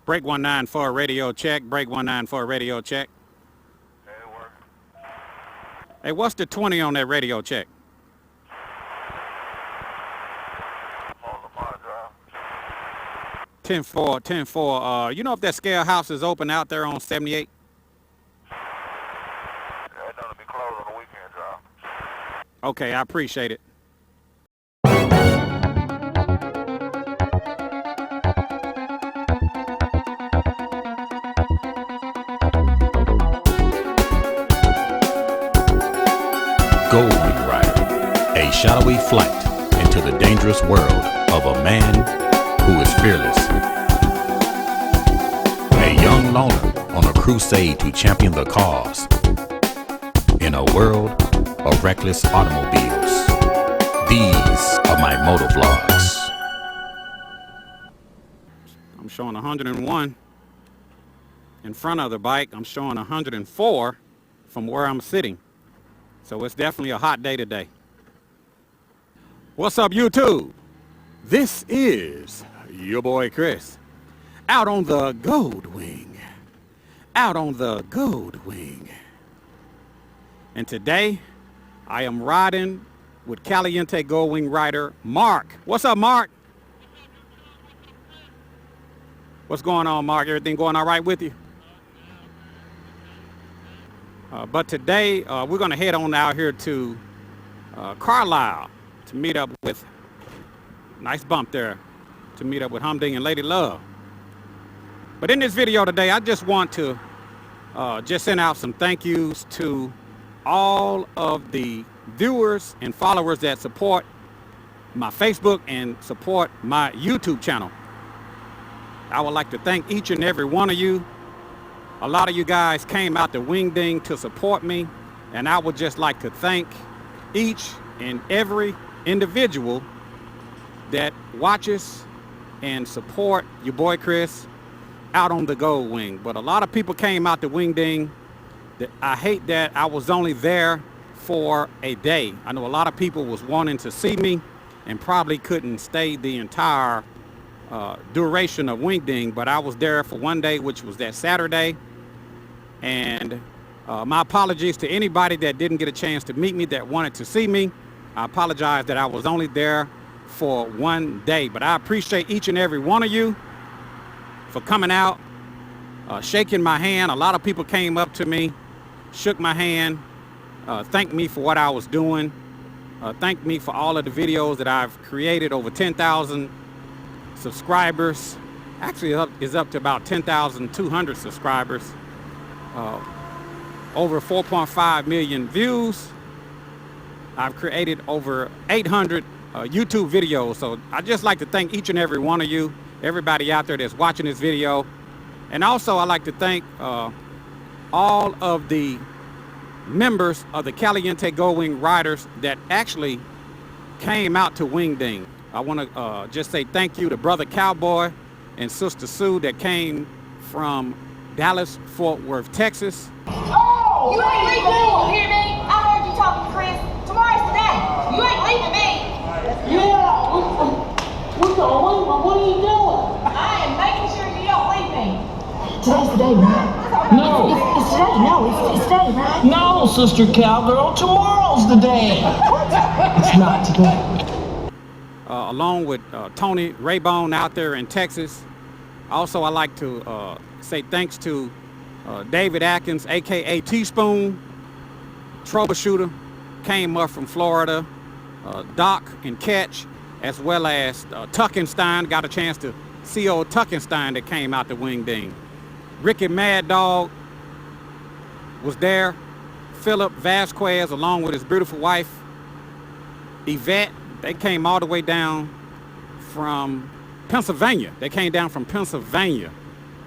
Break 19 for a radio check. Break 19 for a radio check. Hey, it work. Hey, what's the 20 on that radio check? On the pod drive. 10-4, 10-4. You know if that scale house is open out there on 78? Yeah, it's gonna be closed on the weekend drive. Okay, I appreciate it. GWRRA, a shadowy flight into the dangerous world of a man who is fearless. A young loner on a crusade to champion the cause in a world of reckless automobiles. These are my motovlogs. I'm showing 101 in front of the bike. I'm showing 104 from where I'm sitting. So it's definitely a hot day today. What's up, YouTube? This is your boy Chris, out on the Gold Wing. Out on the Gold Wing. And today, I am riding with Caliente Gold Wing rider Mark. What's up, Mark? What's going on, Mark? Everything going all right with you? But today, we're going to head on out here to Carlisle to meet up with, nice bump there, to meet up with Humding and Lady Love. But in this video today, I just want to just send out some thank yous to all of the viewers and followers that support my Facebook and support my YouTube channel. I would like to thank each and every one of you. A lot of you guys came out to Wingding to support me, and I would just like to thank each and every individual that watches and support your boy Chris out on the Gold Wing. But a lot of people came out to Wingding. I hate that I was only there for a day. I know a lot of people was wanting to see me and probably couldn't stay the entire duration of Wingding, but I was there for one day, which was that Saturday. And my apologies to anybody that didn't get a chance to meet me, that wanted to see me. I apologize that I was only there for one day, but I appreciate each and every one of you for coming out, shaking my hand. A lot of people came up to me, shook my hand, thanked me for what I was doing, thanked me for all of the videos that I've created. Over 10,000 subscribers. Actually, is up to about 10,200 subscribers. Over 4.5 million views. I've created over 800 YouTube videos. So I'd just like to thank each and every one of you, everybody out there that's watching this video. And also I'd like to thank all of the members of the Caliente Gold Wing riders that actually came out to Wingding. I want to just say thank you to Brother Cowboy and Sister Sue that came from Dallas, Fort Worth, Texas. Oh, you ain't leaving me, you hear me? I heard you talking to Chris. Tomorrow's the day. You ain't leaving me. Yeah, we're gonna leave, but what are you doing? I am making sure you don't leave me. Today's the day, right? No. It's today. No, it's today, right? No, Sister Cowgirl, tomorrow's the day. It's not today. Along with Tony Raybone out there in Texas. Also, I'd like to say thanks to David Atkins, aka Teaspoon, troubleshooter, came up from Florida, Doc and Catch, as well as Tuckenstein. Got a chance to see old Tuckenstein that came out to Wingding. Ricky Mad Dog was there. Philip Vasquez, along with his beautiful wife, Yvette. They came all the way down from Pennsylvania. They came down from Pennsylvania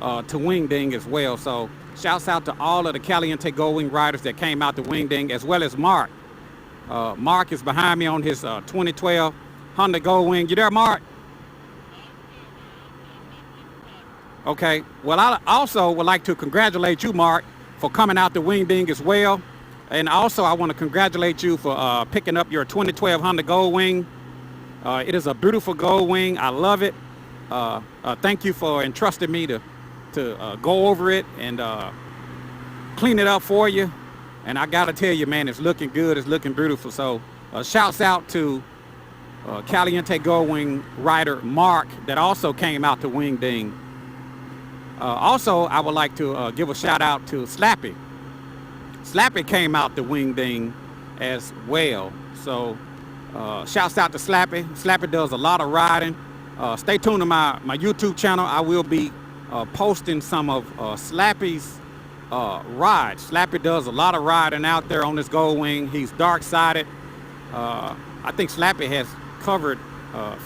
to Wingding as well. So shouts out to all of the Caliente Gold Wing riders that came out to Wingding, as well as Mark. Mark is behind me on his 2012 Honda Gold Wing. You there, Mark? Okay. Well, I also would like to congratulate you, Mark, for coming out to Wingding as well. And also, I want to congratulate you for picking up your 2012 Honda Gold Wing. It is a beautiful gold wing. I love it. Thank you for entrusting me to to go over it and clean it up for you. And I gotta tell you, man, it's looking good. It's looking beautiful. So shouts out to Caliente Goldwing writer Mark that also came out to Wingding. Also, I would like to give a shout out to Slappy. Slappy came out to Wingding as well. So shouts out to Slappy. Slappy does a lot of riding. Stay tuned to my YouTube channel. I will be posting some of Slappy's rides. Slappy does a lot of riding out there on this Goldwing. He's dark-sided. I think Slappy has covered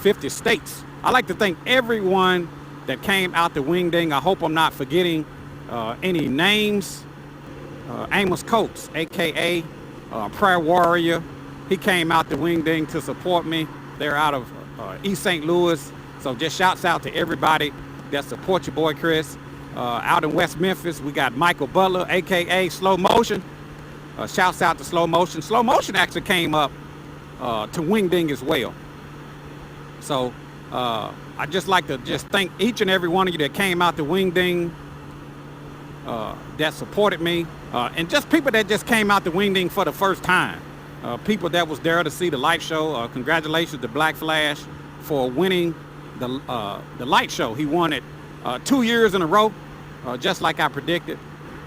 50 states. I like to thank everyone that came out to Wingding. I hope I'm not forgetting any names. Amos Coates, aka Prayer Warrior, he came out to Wingding to support me. They're out of East St. Louis. So just shouts out to everybody that supports your boy Chris. Out in West Memphis, we got Michael Butler, aka Slow Motion. Shouts out to Slow Motion. Slow Motion actually came up to Wingding as well. So I'd just like to just thank each and every one of you that came out to Wingding, that supported me, and just people that just came out to Wingding for the first time. People that was there to see the light show. Congratulations to Black Flash for winning the light show. He won it 2 years in a row, just like I predicted.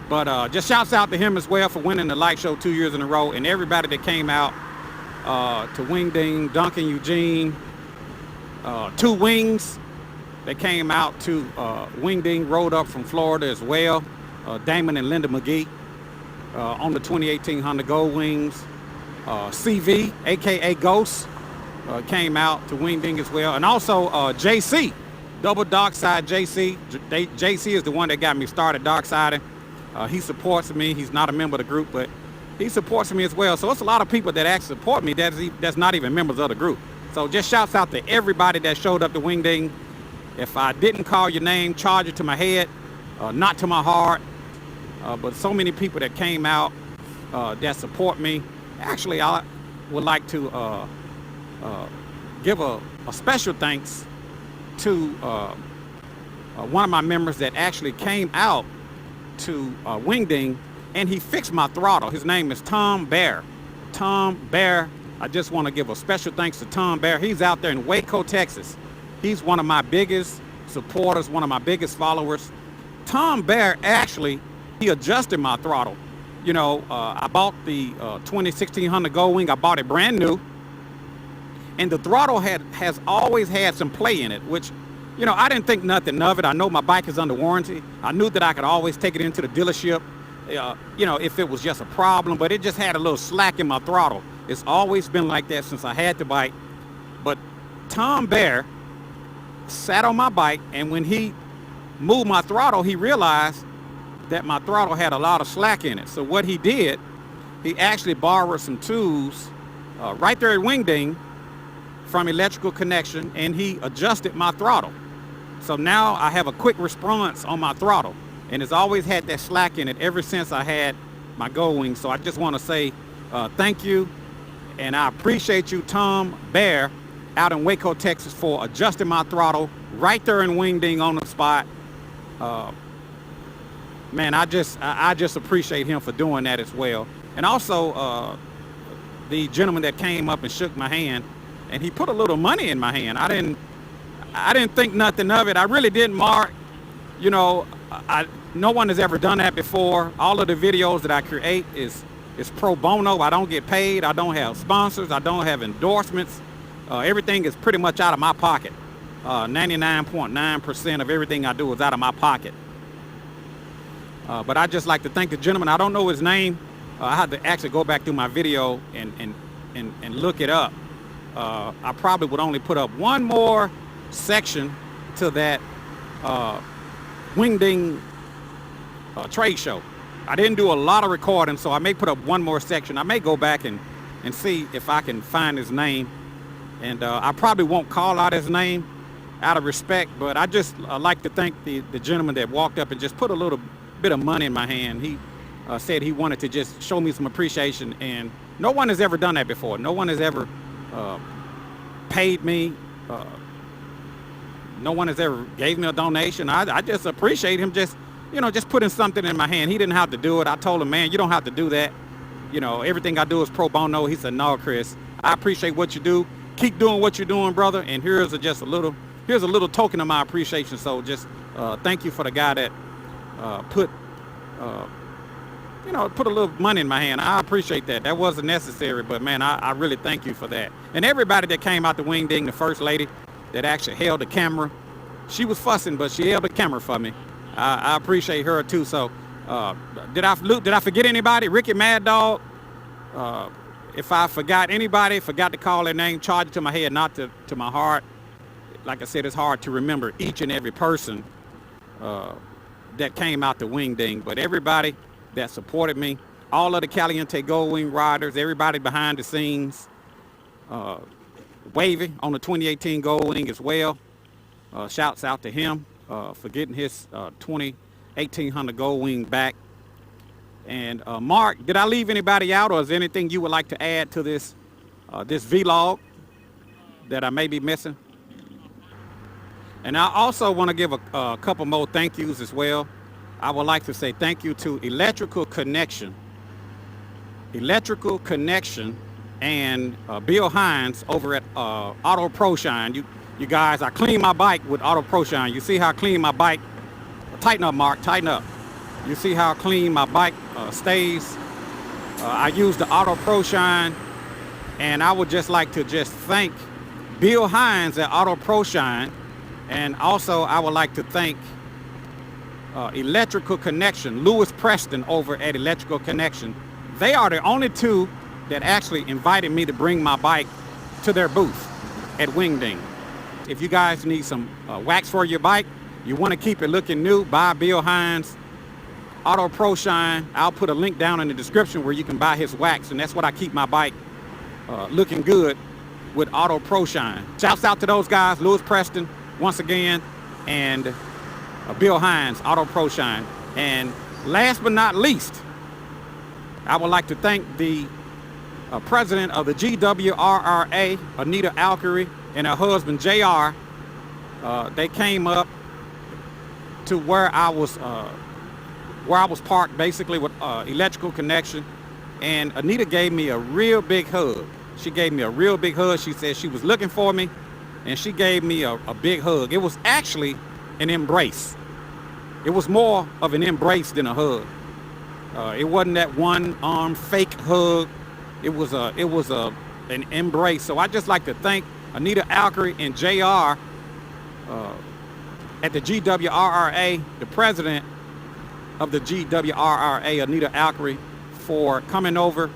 But just shouts out to him as well for winning the light show 2 years in a row, and everybody that came out to Wingding, Duncan Eugene, Two Wings, they came out to Wingding, rode up from Florida as well. Damon and Linda McGee on the 2018 Honda Goldwings. CV, aka Ghost, came out to Wingding as well. And also JC, Double Darkside JC. JC is the one that got me started darksiding. He supports me. He's not a member of the group, but he supports me as well. So it's a lot of people that actually support me that's not even members of the group. So just shouts out to everybody that showed up to Wingding. If I didn't call your name, charge it to my head, not to my heart. But so many people that came out that support me. Actually, I would like to give a special thanks to one of my members that actually came out to Wingding, and he fixed my throttle. His name is Tom Bear. Tom Bear, I just want to give a special thanks to Tom Bear. He's out there in Waco, Texas. He's one of my biggest supporters, one of my biggest followers. Tom Bear actually, he adjusted my throttle. You know, I bought the 2016 Honda Goldwing. I bought it brand new, and the throttle has always had some play in it, which, you know, I didn't think nothing of it. I know my bike is under warranty. I knew that I could always take it into the dealership, you know, if it was just a problem, but it just had a little slack in my throttle. It's always been like that since I had the bike. But Tom Bear sat on my bike, and when he moved my throttle, he realized that my throttle had a lot of slack in it. So what he did, he actually borrowed some tools right there at Wingding from Electrical Connection, and he adjusted my throttle. So now I have a quick response on my throttle, and it's always had that slack in it ever since I had my Goldwing. So I just want to say thank you, and I appreciate you, Tom Bear, out in Waco, Texas, for adjusting my throttle right there in Wingding on the spot. Man, I just appreciate him for doing that as well. And also the gentleman that came up and shook my hand, and he put a little money in my hand. I didn't think nothing of it. I really didn't, Mark. You know, no one has ever done that before. All of the videos that I create is pro bono. I don't get paid. I don't have sponsors. I don't have endorsements. Everything is pretty much out of my pocket. 99.9% of everything I do is out of my pocket. But I'd just like to thank the gentleman. I don't know his name. I had to actually go back through my video and look it up. I probably would only put up one more section to that Wingding trade show. I didn't do a lot of recording, so I may put up one more section. I may go back and see if I can find his name. And I probably won't call out his name out of respect, but I just like to thank the gentleman that walked up and just put a little bit of money in my hand. He said he wanted to just show me some appreciation, and no one has ever done that before. No one has ever paid me No one has ever gave me a donation. I just appreciate him just, you know, just putting something in my hand. He didn't have to do it. I told him, man, you don't have to do that. You know, everything I do is pro bono. He said, no, Chris, I appreciate what you do. Keep doing what you're doing, brother. And here's a little token of my appreciation. So just thank you for the guy that put a little money in my hand. I appreciate that. That wasn't necessary, but man, I really thank you for that. And everybody that came out to Wingding, the first lady that actually held the camera, she was fussing, but she held the camera for me. I appreciate her too. So did I forget anybody? Ricky Mad Dog. If I forgot anybody, forgot to call their name, charge it to my head, not to my heart. Like I said, it's hard to remember each and every person that came out to Wingding, but everybody that supported me, all of the Caliente Gold Wing riders, everybody behind the scenes, Wavy on the 2018 Gold Wing as well. Shouts out to him for getting his 1800 Gold Wing back. And Mark, did I leave anybody out, or is there anything you would like to add to this vlog that I may be missing? And I also want to give a couple more thank yous as well. I would like to say thank you to Electrical Connection, and Bill Hines over at Auto Pro Shine. You guys, I clean my bike with Auto Pro Shine. You see how I clean my bike? Tighten up, Mark, tighten up. You see how clean my bike stays? I use the Auto Pro Shine, and I would just like to thank Bill Hines at Auto Pro Shine, and also I would like to thank Electrical Connection, Lewis Preston over at Electrical Connection. They are the only two that actually invited me to bring my bike to their booth at Wingding. If you guys need some wax for your bike, you want to keep it looking new, buy Bill Hines Auto Pro Shine. I'll put a link down in the description where you can buy his wax, and that's what I keep my bike looking good with Auto Pro Shine. Shouts out to those guys, Lewis Preston once again, and Bill Hines, Auto Pro Shine. And last but not least, I would like to thank the president of the GWRRA, Anita Alkery, and her husband, JR. They came up to where I was parked, basically, with Electrical Connection. And Anita gave me a real big hug. She gave me a real big hug. She said she was looking for me, and she gave me a big hug. It was actually an embrace. It was more of an embrace than a hug. It wasn't that one arm fake hug. It was an embrace. So I just like to thank Anita Alkery and JR at the GWRRA, the president of the GWRRA, Anita Alkery, for coming over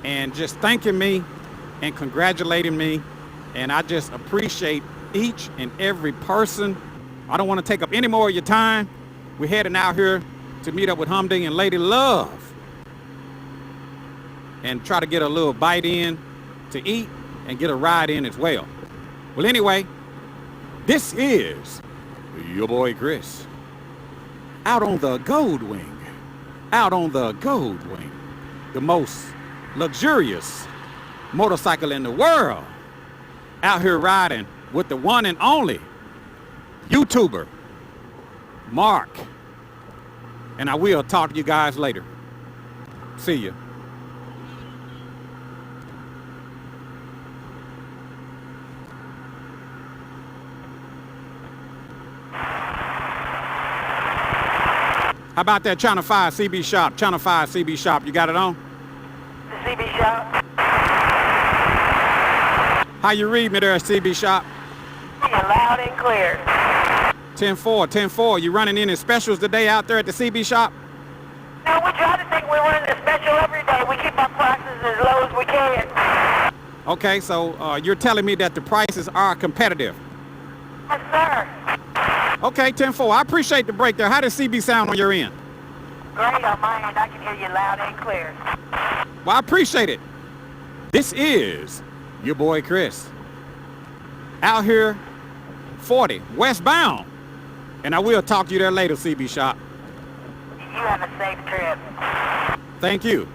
and just thanking me and congratulating me. And I just appreciate each and every person. I don't want to take up any more of your time. We're heading out here to meet up with Humding and Lady Love and try to get a little bite in to eat and get a ride in as well. Well, anyway, this is your boy Chris out on the Gold Wing, the most luxurious motorcycle in the world, out here riding with the one and only YouTuber Mark. And I will talk to you guys later. See ya. How about that Channel 5 CB Shop? Channel 5 CB Shop, you got it on? The CB Shop. How you read me there, CB Shop? You're loud and clear. 10-4, you running in specials today out there at the CB Shop? No, we try to think we're running a special every day. We keep our prices as low as we can. Okay, so you're telling me that the prices are competitive? Yes, sir. Okay, 10-4, I appreciate the break there. How does CB sound on your end? Great on my end. I can hear you loud and clear. Well, I appreciate it. This is your boy Chris, out here 40 westbound. And I will talk to you there later, CB Shop. You have a safe trip. Thank you.